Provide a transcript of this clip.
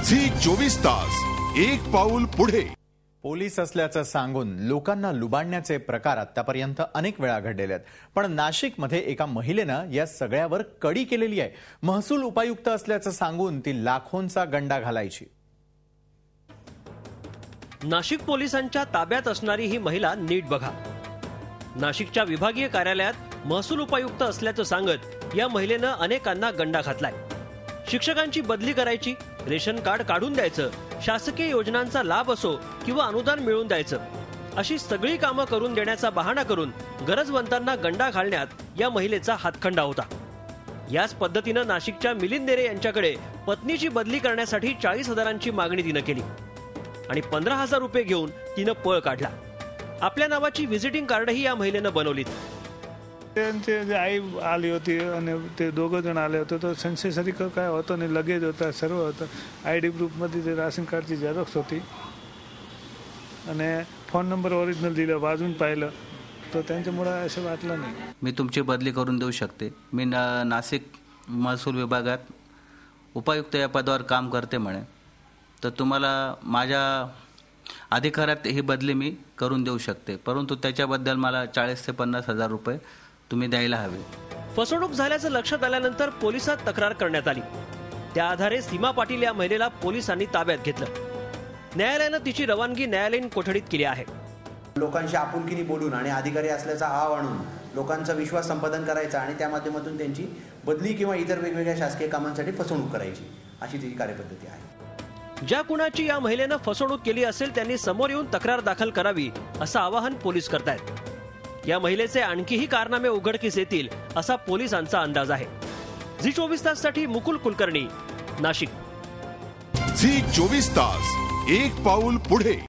Zee 24 तास एक पाऊल पुढे। पोलीस असल्याचं सांगून लोकांना लुबाडण्याचे प्रकार आतापर्यंत अनेक वेळा घडलेले आहेत, पण नाशिकमध्ये एका महिलेनं या सगळ्यावर कडी केलेली आहे। महसूल उपायुक्त असल्याचं सांगून ती लाखोंचा गंडा घालायची। नाशिक पोलिसांच्या ताब्यात असणारी ही महिला नीट बघा। नाशिकच्या विभागीय कार्यालयात महसूल उपायुक्त असल्याचं सांगत या महिलेनं अनेकांना गंडा घातलाय। शिक्षकांची बदली करायची, रेशन कार्ड काढून द्यायचं, शासकीय योजनांचा लाभ असो किंवा अनुदान मिळवून द्यायचं, अशी सगळी कामं करून देण्याचा बहाणा करून गरजवंतांना गंडा घालण्यात या महिलेचा हातखंडा होता। याच पद्धतीनं नाशिकच्या मिलिंद नेरे यांच्याकडे पत्नीची बदली करण्यासाठी 40,000ची मागणी तिनं केली आणि 15,000 रुपये घेऊन तिनं पळ काढला। आपल्या नावाची व्हिजिटिंग कार्डही या महिलेनं बनवली। त्यांचे आई आली होती आणि ते दोघं जण आले होते, तो सेन्सेसरी काय होतं आणि लगेज होता, सर्व होतं। ID प्रूफमध्ये ते राशन कार्डची झेरॉक्स होती आणि फोन नंबर ओरिजिनल दिलं, वाजून पाहिलं तर त्यांच्यामुळे असं वाटलं नाही। मी तुमची बदली करून देऊ शकते। मी नाशिक महसूल विभागात उपायुक्त या पदावर काम करते म्हणे, तर तुम्हाला माझ्या अधिकारात ही बदली मी करून देऊ शकते, परंतु त्याच्याबद्दल मला 40,000 ते 50,000 रुपये तुम्ही द्यायला हवे। फसवणूक झाल्याचं लक्षात आल्यानंतर पोलिसात तक्रार करण्यात आली। त्या आधारे सीमा पाटील या महिलेला पोलिसांनी ताब्यात घेतलं। न्यायालयानं तिची रवानगी न्यायालयीन कोठडीत केली आहे। लोकांशी आपुलकीने बोलून आणि अधिकारी असल्याचा आव आणून लोकांचा विश्वास संपादन करायचा आणि त्या माध्यमातून त्यांची बदली किंवा इतर वेगवेगळ्या शासकीय कामांसाठी फसवणूक करायची, अशी तिची कार्यपद्धती आहे। ज्या कुणाची या महिलेनं फसवणूक केली असेल त्यांनी समोर येऊन तक्रार दाखल करावी, असं आवाहन पोलीस करतायत। या महिलेचे आणखीही कारनामे उघडकीस येतील असा पोलिसांचा अंदाज आहे। झी 24 ताससाठी मुकुल कुलकर्णी, नाशिक। झी 24 तास एक पाऊल पुढे।